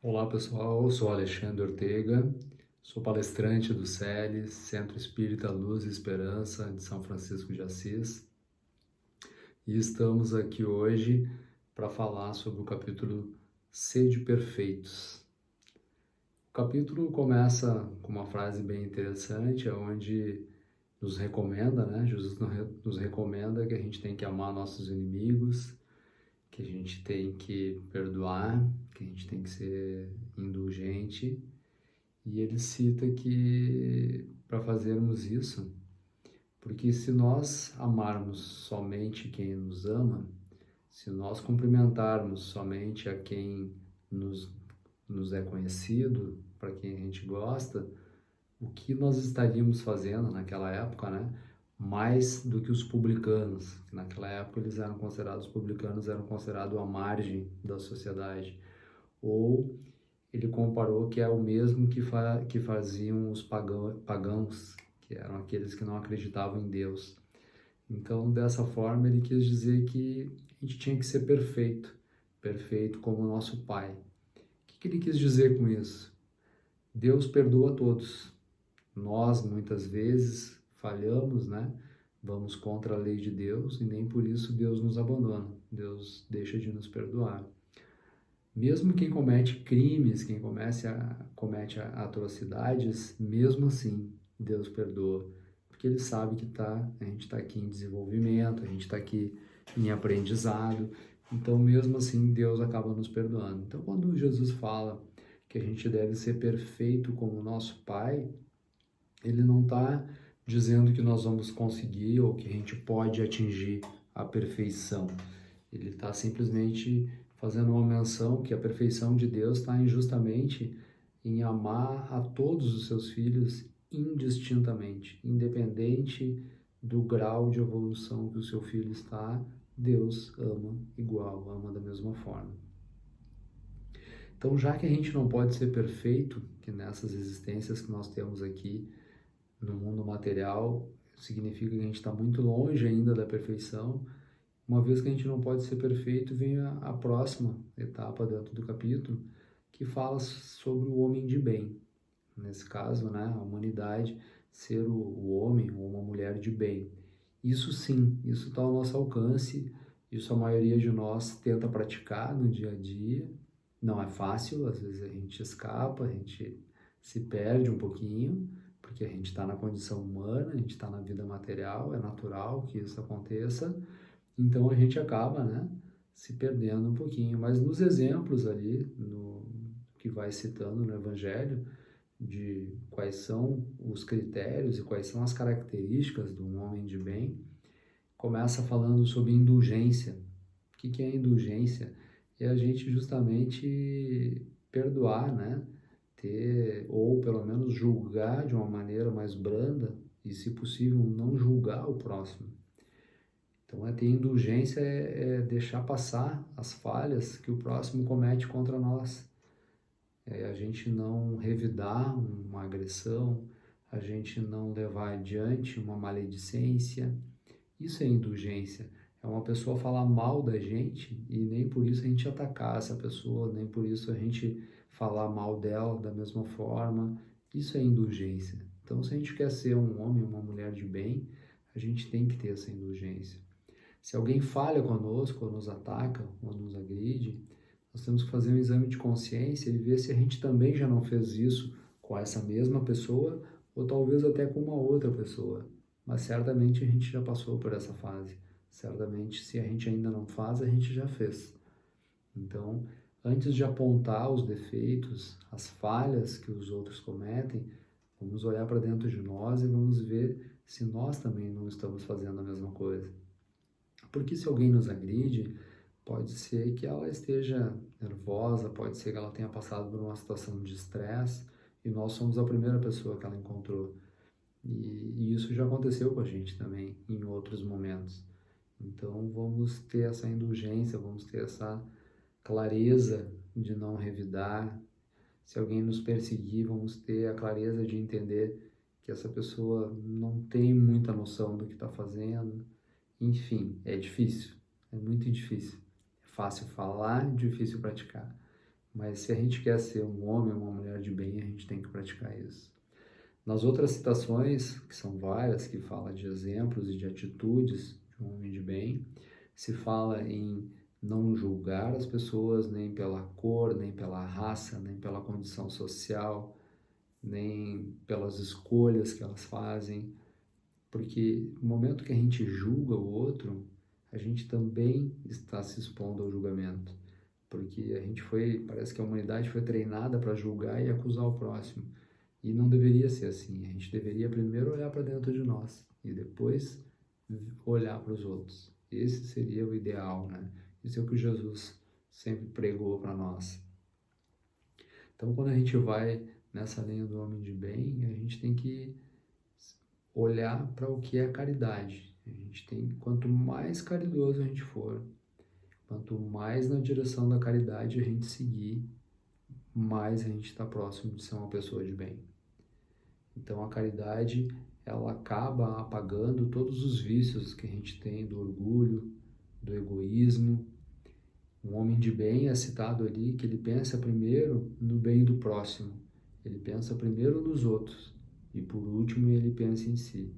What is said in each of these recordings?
Olá pessoal, eu sou Alexandre Ortega, sou palestrante do CELS, Centro Espírita Luz e Esperança de São Francisco de Assis, e estamos aqui hoje para falar sobre o capítulo Sede Perfeitos. O capítulo começa com uma frase bem interessante, onde nos recomenda, Jesus nos recomenda que a gente tem que amar nossos inimigos, que a gente tem que perdoar, que a gente tem que ser indulgente. E ele cita que para fazermos isso, porque se nós amarmos somente quem nos ama, se nós cumprimentarmos somente a quem nos, nos é conhecido, para quem a gente gosta, o que nós estaríamos fazendo naquela época, né? Mais do que os publicanos, que naquela época eles eram considerados, os publicanos eram considerados à margem da sociedade, ou ele comparou que é o mesmo que faziam os pagãos, que eram aqueles que não acreditavam em Deus. Então, dessa forma, ele quis dizer que a gente tinha que ser perfeito, perfeito como o nosso Pai. O que ele quis dizer com isso? Deus perdoa a todos. Nós, muitas vezes, falhamos, né? Vamos contra a lei de Deus e nem por isso Deus nos abandona. Deus deixa de nos perdoar. Mesmo quem comete crimes, quem comete atrocidades, mesmo assim, Deus perdoa. Porque Ele sabe que a gente está aqui em desenvolvimento, a gente está aqui em aprendizado. Então, mesmo assim, Deus acaba nos perdoando. Então, quando Jesus fala que a gente deve ser perfeito como o nosso Pai, Ele não está dizendo que nós vamos conseguir ou que a gente pode atingir a perfeição. Ele está simplesmente fazendo uma menção que a perfeição de Deus está justamente em amar a todos os seus filhos indistintamente, independente do grau de evolução que o seu filho está, Deus ama igual, ama da mesma forma. Então, já que a gente não pode ser perfeito, que nessas existências que nós temos aqui no mundo material, significa que a gente está muito longe ainda da perfeição. Uma vez que a gente não pode ser perfeito, vem a próxima etapa dentro do capítulo, que fala sobre o homem de bem. Nesse caso, né, a humanidade ser o homem ou uma mulher de bem. Isso sim, isso está ao nosso alcance, isso a maioria de nós tenta praticar no dia a dia. Não é fácil, às vezes a gente escapa, a gente se perde um pouquinho, porque a gente está na condição humana, a gente está na vida material, é natural que isso aconteça. Então a gente acaba, né, se perdendo um pouquinho. Mas nos exemplos ali, no que vai citando no Evangelho, de quais são os critérios e quais são as características de um homem de bem, começa falando sobre indulgência. O que é indulgência? É a gente justamente perdoar, né? Ter, ou pelo menos julgar de uma maneira mais branda e, se possível, não julgar o próximo. Então, ter indulgência é deixar passar as falhas que o próximo comete contra nós. É a gente não revidar uma agressão, a gente não levar adiante uma maledicência. Isso é indulgência. É uma pessoa falar mal da gente e nem por isso a gente atacar essa pessoa, nem por isso a gente falar mal dela da mesma forma. Isso é indulgência. Então, se a gente quer ser um homem, uma mulher de bem, a gente tem que ter essa indulgência. Se alguém falha conosco, ou nos ataca, ou nos agride, nós temos que fazer um exame de consciência e ver se a gente também já não fez isso com essa mesma pessoa, ou talvez até com uma outra pessoa. Mas certamente a gente já passou por essa fase. Certamente, se a gente ainda não faz, a gente já fez. Então, antes de apontar os defeitos, as falhas que os outros cometem, vamos olhar para dentro de nós e vamos ver se nós também não estamos fazendo a mesma coisa. Porque se alguém nos agride, pode ser que ela esteja nervosa, pode ser que ela tenha passado por uma situação de estresse e nós somos a primeira pessoa que ela encontrou. E isso já aconteceu com a gente também em outros momentos. Então vamos ter essa indulgência, vamos ter essa clareza de não revidar. Se alguém nos perseguir, vamos ter a clareza de entender que essa pessoa não tem muita noção do que está fazendo. Enfim, é difícil, é muito difícil. É fácil falar, difícil praticar. Mas se a gente quer ser um homem ou uma mulher de bem, a gente tem que praticar isso. Nas outras citações, que são várias, que fala de exemplos e de atitudes de um homem de bem, se fala em não julgar as pessoas nem pela cor, nem pela raça, nem pela condição social, nem pelas escolhas que elas fazem, porque no momento que a gente julga o outro, a gente também está se expondo ao julgamento, porque parece que a humanidade foi treinada para julgar e acusar o próximo, e não deveria ser assim. A gente deveria primeiro olhar para dentro de nós e depois olhar para os outros. Esse seria o ideal, né? Isso é o que Jesus sempre pregou para nós. Então, quando a gente vai nessa linha do homem de bem, a gente tem que olhar para o que é caridade. Quanto mais caridoso a gente for, quanto mais na direção da caridade a gente seguir, mais a gente está próximo de ser uma pessoa de bem. Então a caridade, ela acaba apagando todos os vícios que a gente tem do orgulho, do egoísmo. Um homem de bem é citado ali que ele pensa primeiro no bem do próximo, ele pensa primeiro nos outros e por último ele pensa em si.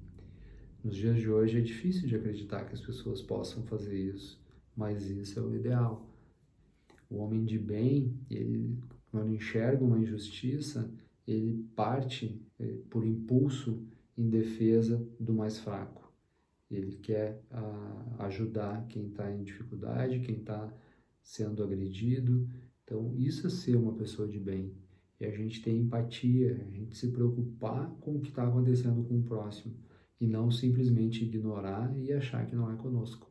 Nos dias de hoje é difícil de acreditar que as pessoas possam fazer isso, mas isso é o ideal. O homem de bem, ele, quando enxerga uma injustiça, ele parte por impulso em defesa do mais fraco. Ele quer ajudar quem está em dificuldade, quem está sendo agredido. Então, isso é ser uma pessoa de bem. E a gente ter empatia, a gente se preocupar com o que está acontecendo com o próximo e não simplesmente ignorar e achar que não é conosco.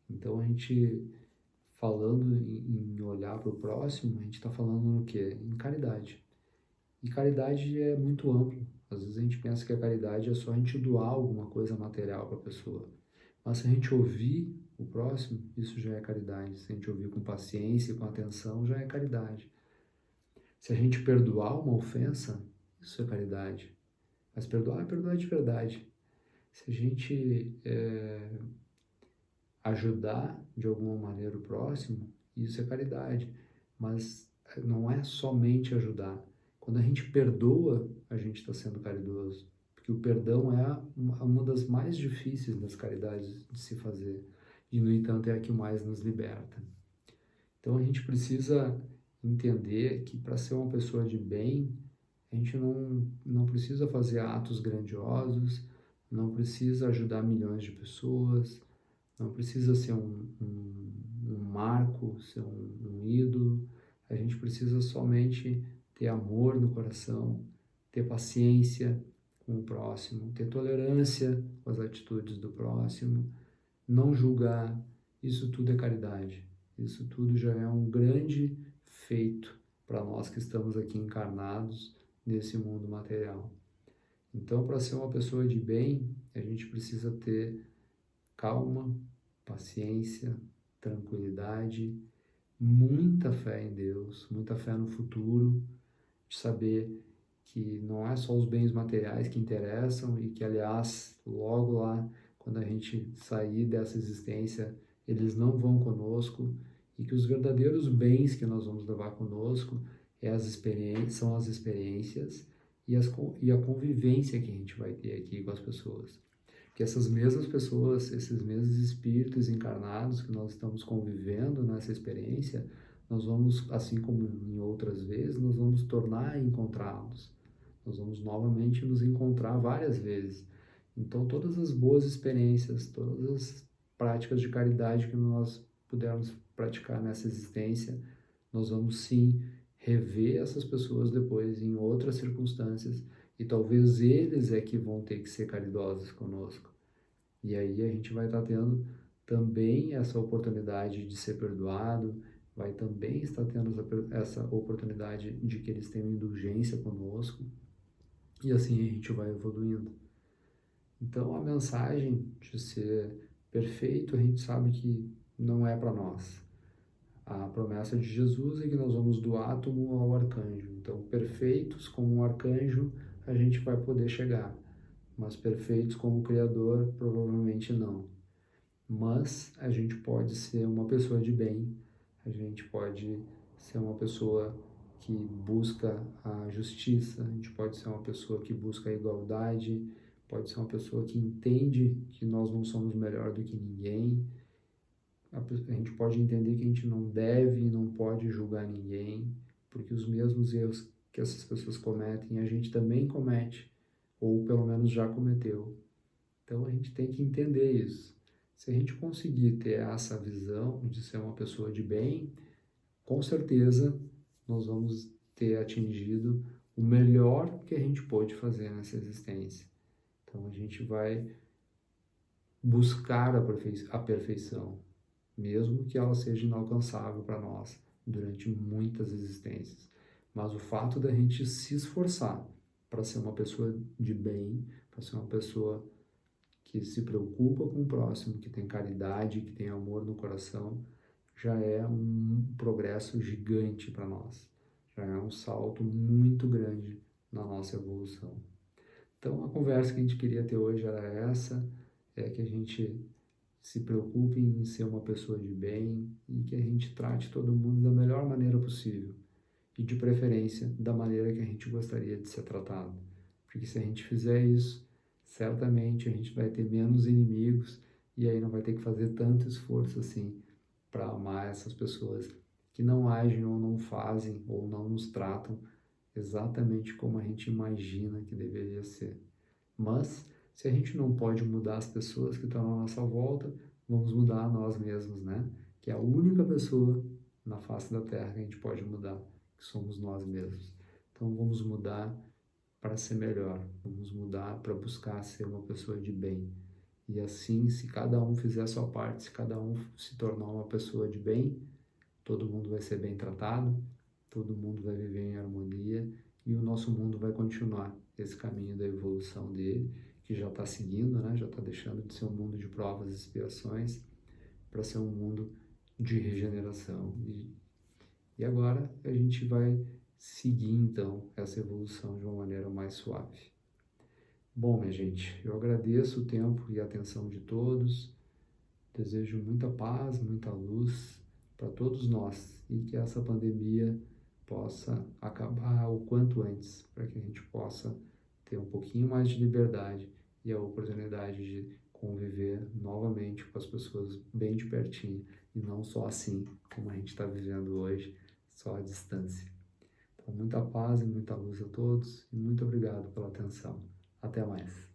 Então, a gente, falando em olhar para o próximo, a gente está falando no quê? Em caridade. E caridade é muito amplo. Às vezes a gente pensa que a caridade é só a gente doar alguma coisa material para a pessoa. Mas se a gente ouvir o próximo, isso já é caridade. Se a gente ouvir com paciência e com atenção, já é caridade. Se a gente perdoar uma ofensa, isso é caridade. Mas perdoar é perdoar de verdade. Se a gente ajudar de alguma maneira o próximo, isso é caridade. Mas não é somente ajudar. Quando a gente perdoa, a gente está sendo caridoso. Porque o perdão é uma das mais difíceis das caridades de se fazer. E, no entanto, é a que mais nos liberta. Então, a gente precisa entender que para ser uma pessoa de bem, a gente não precisa fazer atos grandiosos, não precisa ajudar milhões de pessoas, não precisa ser um marco, ser um ídolo. A gente precisa somente ter amor no coração, ter paciência com o próximo, ter tolerância com as atitudes do próximo, não julgar. Isso tudo é caridade. Isso tudo já é um grande feito para nós que estamos aqui encarnados nesse mundo material. Então, para ser uma pessoa de bem, a gente precisa ter calma, paciência, tranquilidade, muita fé em Deus, muita fé no futuro, de saber que não é só os bens materiais que interessam e que, aliás, logo lá, quando a gente sair dessa existência, eles não vão conosco e que os verdadeiros bens que nós vamos levar conosco são as experiências e a convivência que a gente vai ter aqui com as pessoas. Que essas mesmas pessoas, esses mesmos espíritos encarnados que nós estamos convivendo nessa experiência, nós vamos, assim como em outras vezes, nós vamos tornar a encontrá-los. Nós vamos novamente nos encontrar várias vezes. Então, todas as boas experiências, todas as práticas de caridade que nós pudermos praticar nessa existência, nós vamos sim rever essas pessoas depois em outras circunstâncias e talvez eles é que vão ter que ser caridosos conosco. E aí a gente vai estar tendo também essa oportunidade de ser perdoado, vai também estar tendo essa oportunidade de que eles tenham indulgência conosco, e assim a gente vai evoluindo. Então a mensagem de ser perfeito, a gente sabe que não é para nós. A promessa de Jesus é que nós vamos do átomo ao arcanjo. Então, perfeitos como um arcanjo, a gente vai poder chegar. Mas perfeitos como o Criador, provavelmente não. Mas a gente pode ser uma pessoa de bem, a gente pode ser uma pessoa que busca a justiça, a gente pode ser uma pessoa que busca a igualdade, pode ser uma pessoa que entende que nós não somos melhor do que ninguém. A gente pode entender que a gente não deve e não pode julgar ninguém, porque os mesmos erros que essas pessoas cometem, a gente também comete, ou pelo menos já cometeu. Então a gente tem que entender isso. Se a gente conseguir ter essa visão de ser uma pessoa de bem, com certeza nós vamos ter atingido o melhor que a gente pôde fazer nessa existência. Então a gente vai buscar a perfeição, mesmo que ela seja inalcançável para nós durante muitas existências. Mas o fato da gente se esforçar para ser uma pessoa de bem, para ser uma pessoa que se preocupa com o próximo, que tem caridade, que tem amor no coração, já é um progresso gigante para nós. Já é um salto muito grande na nossa evolução. Então, a conversa que a gente queria ter hoje era essa, é que a gente se preocupe em ser uma pessoa de bem e que a gente trate todo mundo da melhor maneira possível e, de preferência, da maneira que a gente gostaria de ser tratado. Porque se a gente fizer isso, certamente a gente vai ter menos inimigos e aí não vai ter que fazer tanto esforço assim para amar essas pessoas que não agem ou não fazem ou não nos tratam exatamente como a gente imagina que deveria ser. Mas, se a gente não pode mudar as pessoas que estão à nossa volta, vamos mudar a nós mesmos, né? Que é a única pessoa na face da Terra que a gente pode mudar, que somos nós mesmos. Então, vamos mudar para ser melhor, vamos mudar para buscar ser uma pessoa de bem. E assim, se cada um fizer a sua parte, se cada um se tornar uma pessoa de bem, todo mundo vai ser bem tratado, todo mundo vai viver em harmonia e o nosso mundo vai continuar esse caminho da evolução dele, que já está seguindo, né? Já está deixando de ser um mundo de provas e expiações para ser um mundo de regeneração. E agora a gente vai seguir então essa evolução de uma maneira mais suave. Bom, minha gente, eu agradeço o tempo e a atenção de todos, desejo muita paz, muita luz para todos nós e que essa pandemia possa acabar o quanto antes, para que a gente possa ter um pouquinho mais de liberdade e a oportunidade de conviver novamente com as pessoas bem de pertinho e não só assim como a gente está vivendo hoje, só à distância. Então, muita paz e muita luz a todos e muito obrigado pela atenção. Até mais.